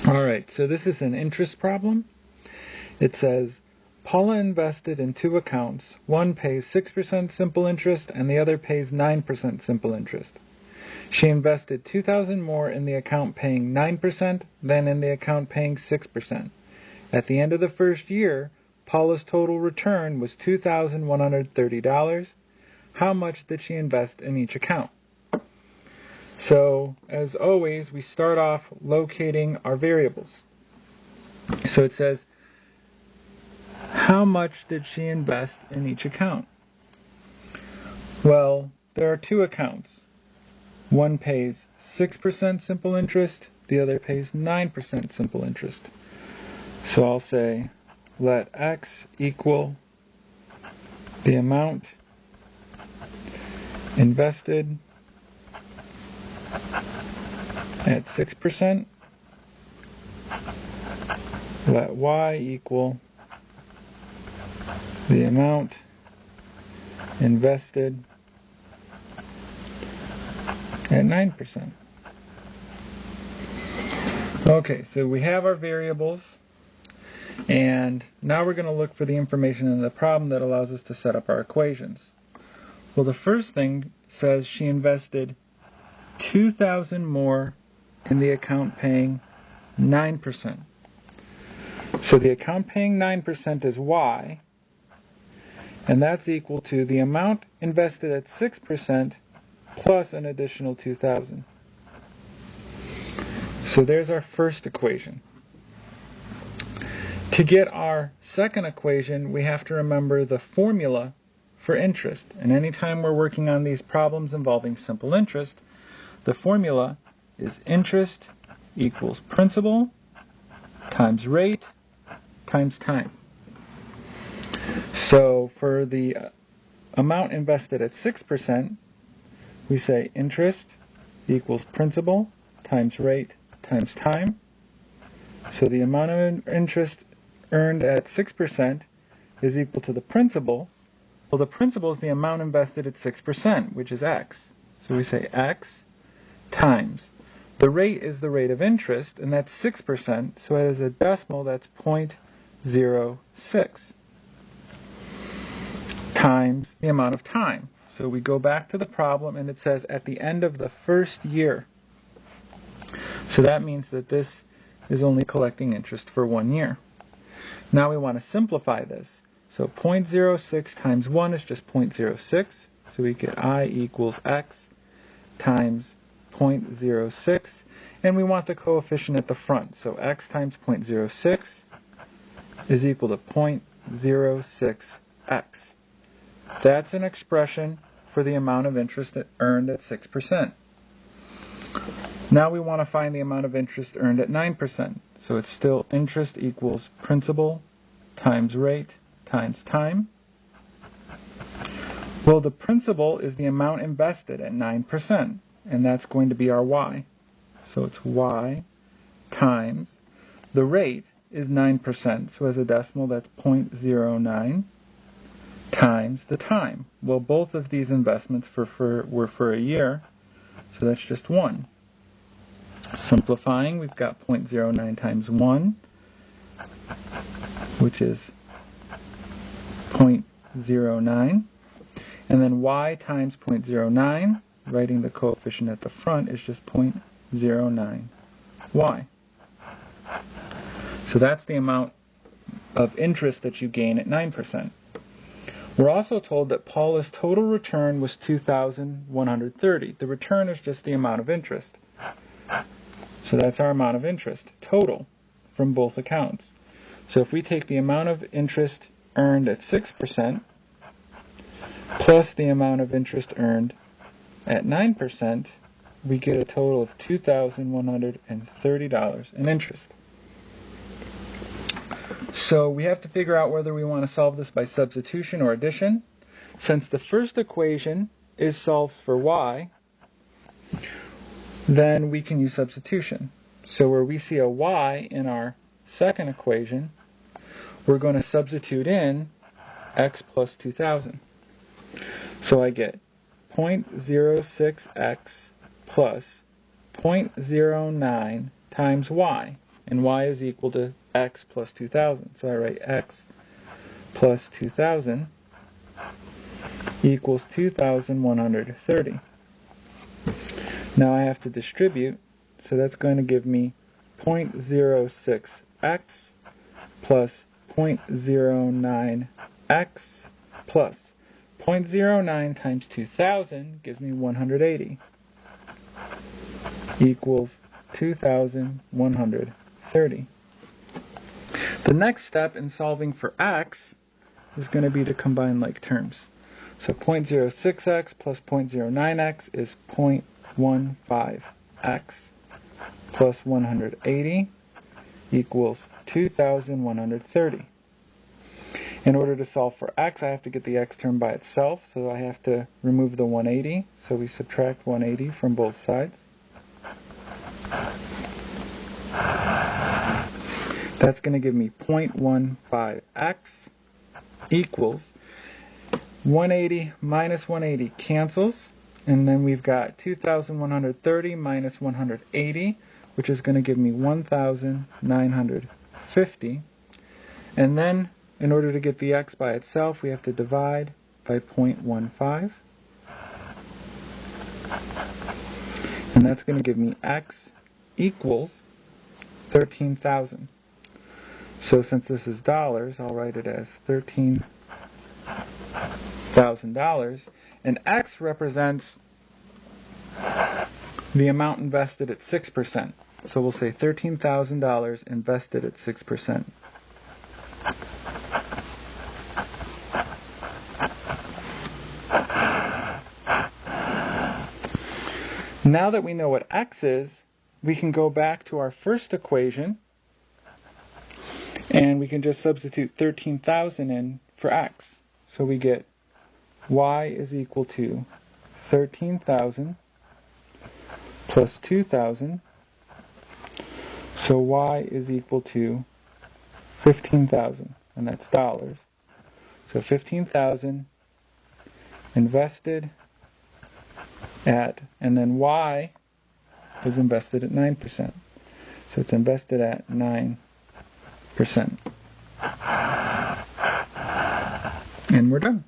Alright, so this is an interest problem. It says, Paula invested in two accounts. One pays 6% simple interest and the other pays 9% simple interest. She invested $2,000 more in the account paying 9% than in the account paying 6%. At the end of the first year, Paula's total return was $2,130. How much did she invest in each account? So, as always, we start off locating our variables. So it says, how much did she invest in each account? Well, there are two accounts. One pays 6% simple interest, the other pays 9% simple interest. So I'll say, let X equal the amount invested at 6%, let Y equal the amount invested at 9%. Okay, so we have our variables, and now we're going to look for the information in the problem that allows us to set up our equations. Well, the first thing says she invested $2,000 more in the account paying 9%. So the account paying 9% is Y, and that's equal to the amount invested at 6% plus an additional $2,000. So there's our first equation. To get our second equation, we have to remember the formula for interest. And anytime we're working on these problems involving simple interest, the formula is interest equals principal times rate times time. So for the amount invested at 6%, we say interest equals principal times rate times time. So the amount of interest earned at 6% is equal to the principal. Well, the principal is the amount invested at 6%, which is X. So we say X times. The rate is the rate of interest, and that's 6%, so as a decimal, that's 0.06 times the amount of time. So we go back to the problem, and it says at the end of the first year. So that means that this is only collecting interest for 1 year. Now we want to simplify this. So 0.06 times 1 is just 0.06. So we get I equals X times 0.06. And we want the coefficient at the front. So X times 0.06 is equal to 0.06X. That's an expression for the amount of interest earned at 6%. Now we want to find the amount of interest earned at 9%. So it's still interest equals principal times rate times time. Well, the principal is the amount invested at 9%, and that's going to be our Y. So it's Y times the rate is 9%, so as a decimal that's 0.09 times the time. Well, both of these investments were for a year, so that's just 1. Simplifying, we've got 0.09 times 1, which is 0.09. And then Y times 0.09, writing the coefficient at the front, is just 0.09Y. So that's the amount of interest that you gain at 9%. We're also told that Paula's total return was $2,130. The return is just the amount of interest. So that's our amount of interest, total, from both accounts. So if we take the amount of interest earned at 6% plus the amount of interest earned at 9%, we get a total of $2,130 in interest. So we have to figure out whether we want to solve this by substitution or addition. Since the first equation is solved for Y, then we can use substitution. So where we see a Y in our second equation, we're going to substitute in X plus 2,000. So I get 0.06X plus 0.09 times Y. and y is equal to x plus 2,000. So I write x plus 2,000 equals 2,130. Now I have to distribute, so that's going to give me 0.06x plus 0.09x plus 0.09 times 2,000 gives me 180 equals 2,130. The next step in solving for x is going to be to combine like terms. So 0.06x plus 0.09x is 0.15x plus 180 equals 2,130. In order to solve for x, I have to get the x term by itself, so I have to remove the 180. So we subtract 180 from both sides. That's going to give me 0.15x equals 180 minus 180 cancels, and then we've got 2,130 minus 180, which is going to give me 1,950. And then, in order to get the x by itself, we have to divide by 0.15. And that's going to give me x equals 13,000. So since this is dollars, I'll write it as $13,000. And x represents the amount invested at 6%. So we'll say $13,000 invested at 6%. Now that we know what x is, we can go back to our first equation and we can just substitute 13,000 in for x. So we get y is equal to 13,000 plus 2,000. So y is equal to 15,000, and that's dollars. So 15,000 invested at, and then y was invested at 9%. So it's invested at 9%. And we're done.